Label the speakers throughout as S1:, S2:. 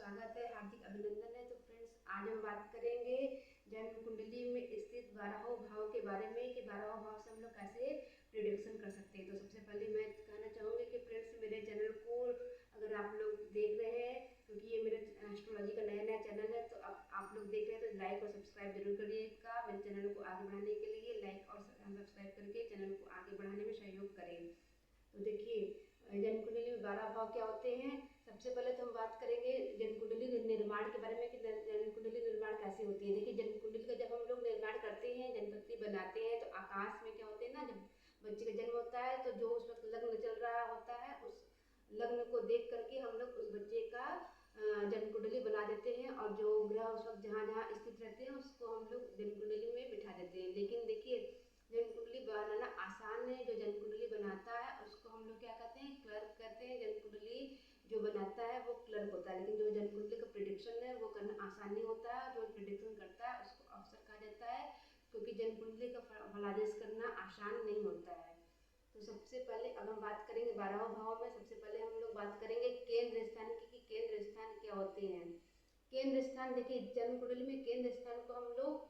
S1: स्वागत है, हार्दिक अभिनंदन है। तो फ्रेंड्स, आज हम बात करेंगे जन्म कुंडली में स्थित 12वें भाव के बारे में कि 12वां भाव से हम लोग कैसे प्रिडिक्शन कर सकते हैं। तो सबसे पहले मैं कहना चाहूँगी कि फ्रेंड्स, मेरे चैनल को अगर आप लोग देख रहे हैं, क्योंकि ये मेरे एस्ट्रोलॉजी का नया चैनल है, तो अब आप लोग देख रहे हैं तो लाइक और सब्सक्राइब जरूर करिएगा। मेरे चैनल को आगे बढ़ाने के लिए लाइक और सब्सक्राइब करके चैनल को आगे बढ़ाने में सहयोग करें। तो देखिए, जन्म कुंडली में 12 भाव क्या होते हैं। सबसे पहले तो हम बात करेंगे जन्म कुंडली निर्माण के बारे में कि जन्म कुंडली निर्माण कैसे होती है। देखिए, जन्म कुंडली का जब हम लोग निर्माण करते हैं, जन्मपत्री बनाते हैं, तो आकाश में क्या होते हैं ना, जब बच्चे का जन्म होता है तो जो उस वक्त लग्न चल रहा होता है, उस लग्न को देख करके हम लोग उस बच्चे का जन्म कुंडली बना देते हैं, और जो ग्रह उस वक्त जहाँ जहाँ स्थित रहते हैं उसको हम लोग जन्म कुंडली में बिठा देते हैं। लेकिन देखिए, जन्म कुंडली बनाना आसान है। जो जन्म कुंडली बनाता है उसको हम लोग क्या कहते हैं, क्लर्क कहते हैं। जन्म कुंडली जो बनाता है वो क्लर्क होता है, लेकिन जो जन्म कुंडली का प्रिडिक्शन है वो करना आसान नहीं होता है। जो प्रिडिक्शन करता है उसको अफसर कहा जाता है, क्योंकि जन्म कुंडली का फलादेश करना आसान नहीं होता है। तो सबसे पहले अब हम बात करेंगे 12वें भाव में। सबसे पहले हम लोग बात करेंगे केंद्र स्थान की कि केंद्र स्थान क्या होते हैं। केंद्र स्थान, देखिए जन्म कुंडली में केंद्र स्थान को हम लोग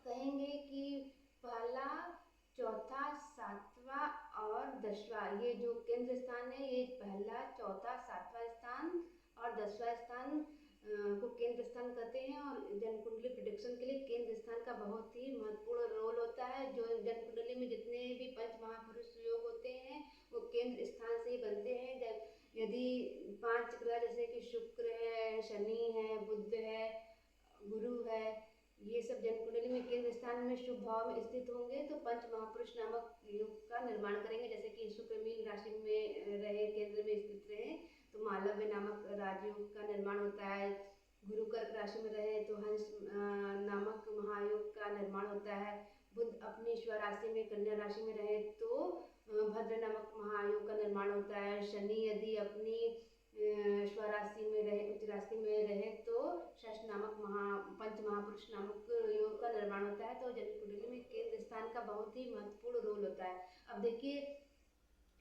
S1: कहेंगे कि पहला, चौथा, सातवां और 10वां, ये जो केंद्र स्थान है, ये पहला, चौथा, सातवां स्थान और 10वां स्थान को केंद्र स्थान कहते हैं। और जन्म कुंडली प्रिडिक्शन के लिए केंद्र स्थान का बहुत ही महत्वपूर्ण रोल होता है। जो जन्म कुंडली में जितने भी पंच महापुरुष योग होते हैं वो केंद्र स्थान से ही बनते हैं। जब यदि 5 ग्रह जैसे कि शुक्र है, शनि है, बुध है, गुरु है, ये सब जन्म कुंडली में केंद्र स्थान में शुभ भाव में स्थित होंगे तो पंच महापुरुष नामक योग का निर्माण करेंगे। जैसे कि शुक्र मीन राशि में रहे, केंद्र में स्थित रहे तो मालव्य नामक राजयोग का निर्माण होता है। गुरु कर्क राशि में रहे तो हंस नामक महायोग का निर्माण होता है। बुध अपनी स्वराशि में कन्या राशि में रहे तो भद्र नामक महायोग का निर्माण होता है। शनि यदि अपनी स्वराशि में रहे, उच्च राशि में रहे तो षष्ठ नामक पंच महापुरुष नामक योग का निर्माण होता है। तो जन्म कुंडली में केंद्र स्थान का बहुत ही महत्वपूर्ण रोल होता है। अब देखिए,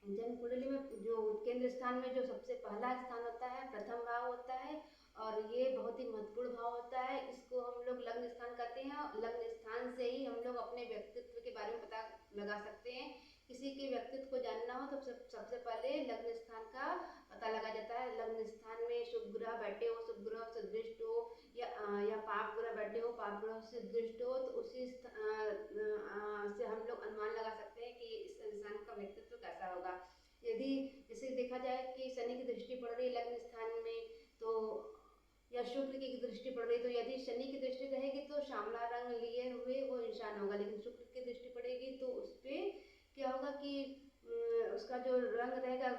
S1: जन्म कुंडली में जो केंद्र स्थान में जो सबसे पहला स्थान होता है, प्रथम भाव होता है, और ये बहुत ही महत्वपूर्ण भाव होता है। इसको हम लोग लग्न स्थान कहते हैं। लग्न स्थान से ही हम लोग अपने व्यक्तित्व के बारे में पता लगा सकते हैं। किसी के व्यक्तित्व को जानना हो तो सबसे पहले लग्न स्थान का पता लगा जाता है। लग्न स्थान में शुभ ग्रह बैठे हो, शुभ ग्रह से दृष्ट हो, या पाप ग्रह बैठे हो, पाप ग्रह से दृष्ट हो, तो उसी से हम लोग अनुमान लगा सकते हैं कि इस इंसान का व्यक्तित्व कैसा होगा। यदि जैसे देखा जाए कि शनि की दृष्टि पड़ रही लग्न स्थान में, तो या शुक्र की दृष्टि पड़ रही, तो यदि शनि की दृष्टि रहेगी तो श्यामला रंग लिए हुए वो इंसान होगा। लेकिन शुक्र की दृष्टि पड़ेगी तो उस पर क्या होगा कि उसका जो रंग रहेगा,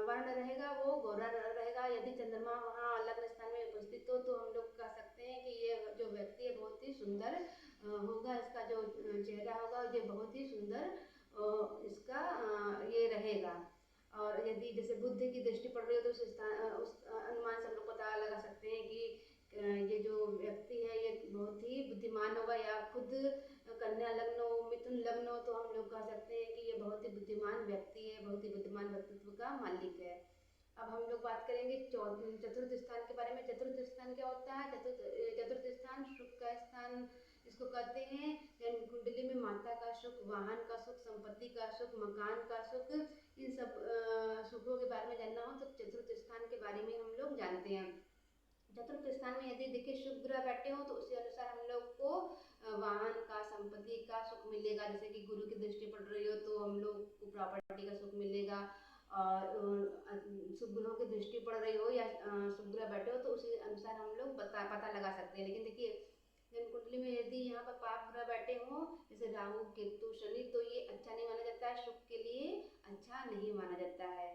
S1: वर्ण रहेगा, वो गोरा रहेगा। यदि चंद्रमा वहाँ लग्न स्थान में उपस्थित हो तो हम लोग कह सकते हैं कि ये जो व्यक्ति है बहुत ही सुंदर होगा। इसका जो चेहरा होगा ये बहुत ही सुंदर इसका ये रहेगा। और यदि जैसे बुध की दृष्टि पड़ रही हो तो उस अनुमान से हम लोग पता लगा सकते हैं कि ये जो व्यक्ति है ये बहुत ही बुद्धिमान होगा। या खुद कन्या लग्न हो, मिथुन लग्न हो, तो हम लोग कह सकते हैं कि ये बहुत ही बुद्धिमान व्यक्ति है, बहुत ही बुद्धिमान व्यक्तित्व का मालिक है। अब हम लोग बात करेंगे चतुर्थ स्थान के बारे में। चतुर्थ स्थान क्या होता है। चतुर्थ स्थान सुख का स्थान इसको कहते हैं। जन्म कुंडली में माता का सुख, वाहन का सुख, संपत्ति का सुख, मकान का सुख, इन सब सुखों के बारे में जानना हो तो चतुर्थ स्थान के बारे में हम लोग जानते हैं। चतुर्थ स्थान में यदि देखिए शुभ ग्रह बैठे हो तो उसी अनुसार हम लोग को वाहन का, संपत्ति का सुख मिलेगा। जैसे कि गुरु की दृष्टि पड़ रही हो तो हम लोग को प्रॉपर्टी का सुख मिलेगा। और शुभ ग्रहों की दृष्टि पड़ रही हो या शुभ ग्रह बैठे हो तो उसी अनुसार हम लोग पता लगा सकते हैं। लेकिन देखिए, जन्म कुंडली में यदि यहाँ पर पाप ग्रह बैठे हो जैसे राहु, केतु, शनि, तो ये अच्छा नहीं माना जाता है, सुख के लिए अच्छा नहीं माना जाता है।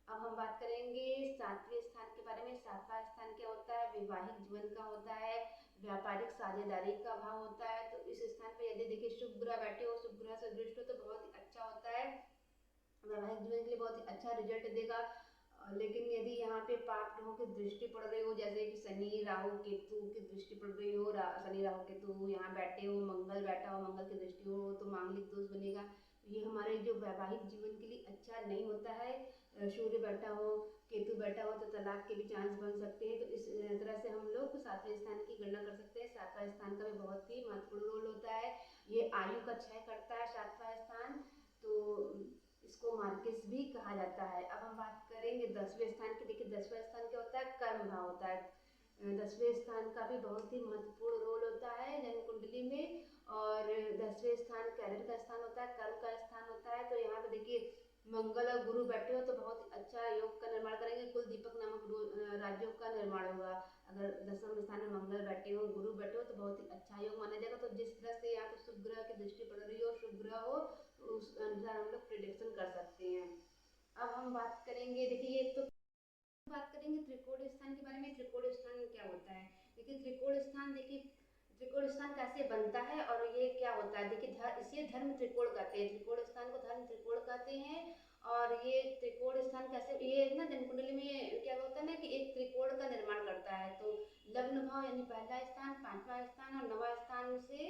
S1: अब हम बात करेंगे 7वें स्थान के बारे में। 7वां स्थान क्या होता है, वैवाहिक जीवन का होता है, व्यापारिक साझेदारी का भाव होता है। तो इस स्थान पे यदि देखिए शुभ ग्रह बैठे हो, शुभ ग्रह से दृष्ट हो तो बहुत ही अच्छा होता है, वैवाहिक जीवन के लिए बहुत ही अच्छा रिजल्ट देगा। लेकिन यदि यहाँ पे पाप ग्रहों की दृष्टि पड़ रही हो, जैसे कि शनि, राहु, केतु की दृष्टि पड़ रही हो, शनि, राहु, केतु यहाँ बैठे हो, मंगल बैठा हो, मंगल की दृष्टि हो, तो मांगलिक दोष बनेगा। ये हमारे जो वैवाहिक जीवन के लिए अच्छा नहीं होता है। सूर्य बैठा हो, केतु बैठा हो तो तलाक के भी चांस बन सकते हैं। तो इस तरह से हम लोग सातवें स्थान की गणना कर सकते हैं। सातवां स्थान का भी बहुत ही महत्वपूर्ण रोल होता है। ये आयु का क्षय करता है सातवां स्थान, तो इसको मार्केस भी कहा जाता है। अब हम बात करेंगे 10वें स्थान की। देखिए 10वां स्थान क्या होता है, कर्म भाव होता है। 10वें स्थान का भी बहुत ही महत्वपूर्ण रोल होता है जन्म कुंडली में। और 10वें स्थान कैरियर का स्थान होता है, कर्म का स्थान होता है। तो यहाँ पे देखिए मंगल और गुरु बैठे हो तो बहुत ही अच्छा योग का निर्माण करेंगे। कुल दीपक नामक राजयोग का निर्माण होगा। अगर 10वें स्थान में मंगल बैठे हो, गुरु बैठे हो तो बहुत ही अच्छा योग माना जाएगा। तो जिस तरह से यहाँ पे शुभ ग्रह की दृष्टि पड़ रही हो, शुभ ग्रह हो, तो उस अनुसार हम लोग प्रिडिक्शन कर सकते हैं। अब हम बात करेंगे, देखिए ये तो बात करेंगे त्रिकोण स्थान के बारे में। त्रिकोण स्थान क्या होता है, देखिए त्रिकोण स्थान, देखिए त्रिकोण स्थान कैसे बनता है और ये क्या होता है। देखिए इसे धर्म त्रिकोण कहते हैं। त्रिकोण स्थान को धर्म त्रिकोण कहते हैं। और ये त्रिकोण स्थान कैसे, ये ना जन्म कुंडली में क्या होता है ना कि एक त्रिकोण का निर्माण करता है। तो लग्न भाव यानी पहला स्थान, पांचवा स्थान और नवा स्थान से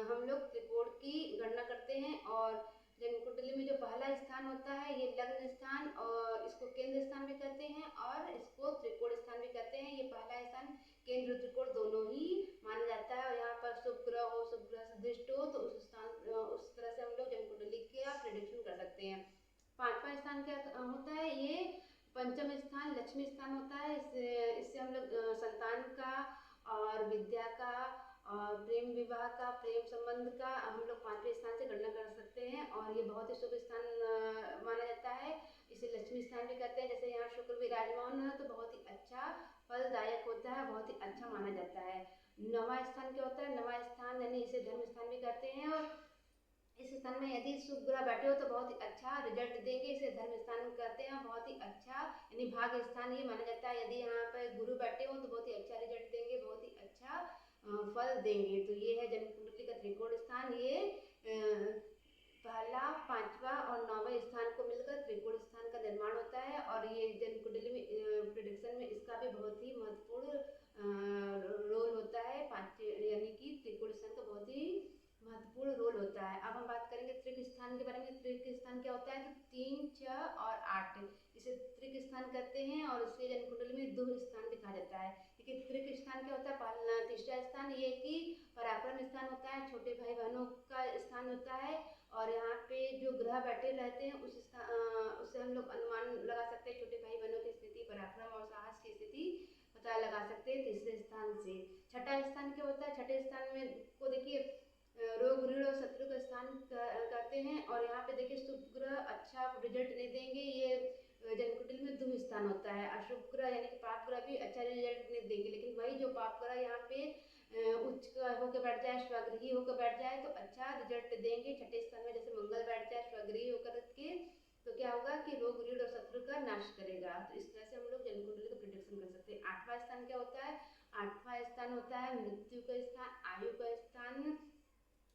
S1: हम लोग त्रिकोण की गणना करते हैं। और जन्म कुंडली में जो पहला स्थान होता है ये लग्न स्थान, और इसको केंद्र स्थान भी कहते हैं और इसको त्रिकोण स्थान भी कहते हैं। ये पहला स्थान केंद्र त्रिकोण दोनों ही माना जाता है। और यहाँ पर शुभ ग्रह हो, शुभ ग्रह से दृष्ट हो तो उस स्थान उस तरह से हम लोग जन्म कुंडली का प्रेडिक्शन कर सकते हैं। पांचवा स्थान क्या होता है, ये पंचम स्थान लक्ष्मी स्थान होता है। इससे हम लोग संतान का और विद्या का और प्रेम विवाह का, प्रेम संबंध का हम लोग पांचवें स्थान से गणना कर सकते हैं। और ये बहुत ही शुभ स्थान माना जाता है। इसे लक्ष्मी स्थान भी कहते हैं। जैसे यहाँ शुक्र विराजमान है तो बहुत ही अच्छा फलदायक होता है, बहुत ही अच्छा माना जाता है। नवा स्थान क्या होता है, नवा स्थान यानी इसे धर्म स्थान भी कहते हैं। और इस स्थान में यदि शुभ ग्रह बैठे हो तो बहुत ही अच्छा रिजल्ट देंगे। इसे धर्म स्थान कहते हैं। बहुत ही अच्छा यानी भाग स्थान ये माना जाता है। यदि यहाँ पर गुरु बैठे हो तो बहुत ही अच्छा रिजल्ट देंगे, बहुत ही अच्छा फल देंगे। तो ये है जन्म कुंडली का त्रिकोण स्थान। ये पहला, पांचवा और नौवें स्थान को मिलकर त्रिकोण स्थान का निर्माण होता है। और ये जन्म कुंडली में प्रेडिक्शन में इसका भी बहुत ही महत्वपूर्ण रोल होता है। पांच यानी कि त्रिकोण स्थान का बहुत ही महत्वपूर्ण रोल होता है। अब हम बात करेंगे त्रिक स्थान के बारे में। त्रिक स्थान क्या होता है, तो 3, 6 और 8 इसे त्रिक स्थान कहते हैं। और इसे जन्म कुंडली में 2 स्थान भी कहा जाता है। देखिए त्रिक स्थान क्या होता है, तीसरा स्थान ये कि पराक्रम स्थान होता है, छोटे भाई बहनों का स्थान होता है। और यहाँ पे जो ग्रह बैठे रहते हैं उससे हम लोग अनुमान लगा सकते हैं छोटे भाई बहनों की स्थिति, पराक्रम और साहस की स्थिति पता लगा सकते हैं तीसरे स्थान से। छठा स्थान क्या होता है, छठे स्थान में को देखिए रोग ऋण और शत्रु का स्थान कहते हैं। और यहाँ पे देखिए शुभ ग्रह अच्छा रिजल्ट नहीं देंगे। ये जन्म कुंडली में 2 स्थान होता है। अशुभ ग्रह यानी कि पाप ग्रह भी अच्छा रिजल्ट नहीं देंगे। लेकिन वही जो पाप ग्रह यहाँ पे उच्च होकर बैठ जाए, स्वगृही होकर बैठ जाए तो अच्छा रिजल्ट देंगे। छठे स्थान में जैसे मंगल बैठ जाए स्वगृही होकर के तो क्या होगा कि रोग ऋण और शत्रु का नाश करेगा। तो इस तरह से हम लोग जन्म कुंडली का प्रेडिक्शन कर सकते हैं। 8वां स्थान क्या होता है, 8वां स्थान होता है मृत्यु का स्थान, आयु का स्थान,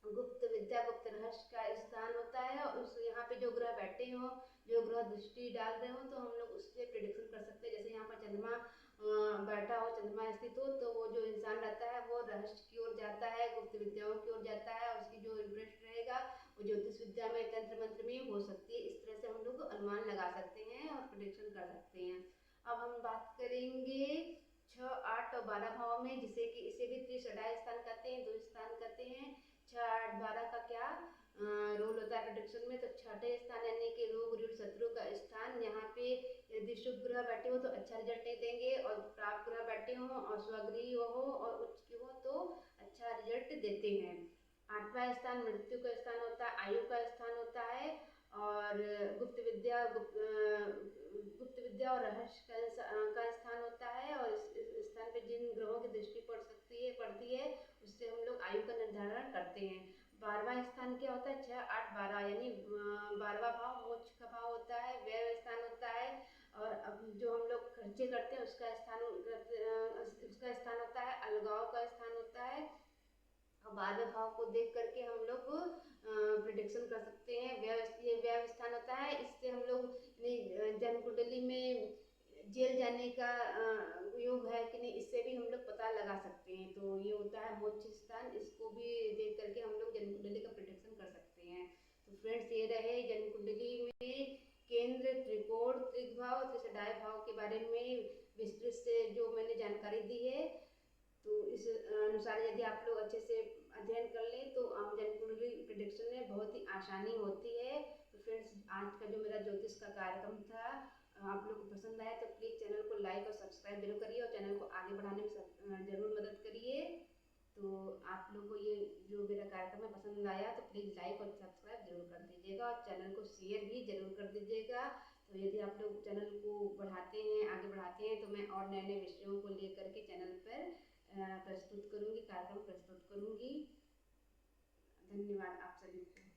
S1: गुप्त विद्या, गुप्त रहस्य का स्थान होता है। और उस यहाँ पे जो ग्रह बैठे हो, जो ग्रह दृष्टि डाल रहे हो तो हम लोग उससे प्रेडिक्शन कर सकते हैं। जैसे यहाँ पर चंद्रमा बैठा हो, चंद्रमा स्थित हो तो वो जो इंसान रहता है वो रहस्य की ओर जाता है, गुप्त विद्याओं की ओर जाता है। उसकी जो इंटरेस्ट रहेगा वो ज्योतिष विद्या में, तंत्र मंत्र में हो सकती है। इस तरह से हम लोग अनुमान लगा सकते हैं और प्रेडिक्शन कर सकते हैं। अब हम बात करेंगे 6, 8 और 12 भाव में, जिसे कि इसे भी त्रिषडाय स्थान कहते हैं, 2 स्थान कहते हैं। 6, 8, 12 का क्या रोल होता है प्रेडिक्शन में, तो छठे स्थान यानी कि रोग ऋण शत्रु का स्थान। यहाँ पे यदि शुभ ग्रह बैठे हो तो अच्छा रिजल्ट नहीं देंगे, और पाप ग्रह बैठे हो और स्वगृही हो और उच्च की हो तो अच्छा रिजल्ट देते हैं। 8वां स्थान मृत्यु का स्थान होता है, आयु का स्थान होता है। और गुप्त विद्या और रहस्य का स्थान होता है। और इस स्थान पे जिन ग्रहों की दृष्टि पड़ती है उससे हम लोग आयु का निर्धारण करते हैं। 12वां स्थान क्या होता है, 6, 8, 12 यानी 12वां भाव मोक्ष का भाव होता है, व्यय स्थान होता है। और अब जो हम लोग खर्चे करते हैं उसका स्थान होता है, अलगाव का स्थान होता है। और 12वें भाव को देख करके हम लोग प्रिडिक्शन कर सकते हैं। ये व्यय स्थान होता है। इससे हम लोग जन्म कुंडली में जेल जाने का योग है कि नहीं, इससे भी हम लोग पता लगा सकते हैं। तो ये होता है मोक्ष स्थान, इसको भी देख करके हम लोग जन्म कुंडली का प्रेडिक्शन कर सकते हैं। तो तो फ्रेंड्स ये रहे जन्म कुंडली में केंद्र, त्रिकोण, त्रिभाव, त्रिषडाय भाव के बारे में विस्तृत से जो मैंने जानकारी दी है। तो इस अनुसार यदि आप लोग अच्छे से अध्ययन कर लें तो जन्म कुंडली प्रेडिक्शन में बहुत ही आसानी होती है। तो फ्रेंड्स आज का जो मेरा ज्योतिष का कार्यक्रम था आप लोग को पसंद आया तो प्लीज़ चैनल को लाइक और सब्सक्राइब जरूर करिए और चैनल को आगे बढ़ाने में ज़रूर मदद करिए। तो आप लोग को ये जो मेरा कार्यक्रम है पसंद आया तो प्लीज़ लाइक और सब्सक्राइब जरूर कर दीजिएगा और चैनल को शेयर भी जरूर कर दीजिएगा। तो यदि आप लोग चैनल को बढ़ाते हैं, आगे बढ़ाते हैं, तो मैं और नए नए विषयों को लेकर के चैनल पर प्रस्तुत करूँगी, कार्यक्रम प्रस्तुत करूँगी। धन्यवाद आप सभी को।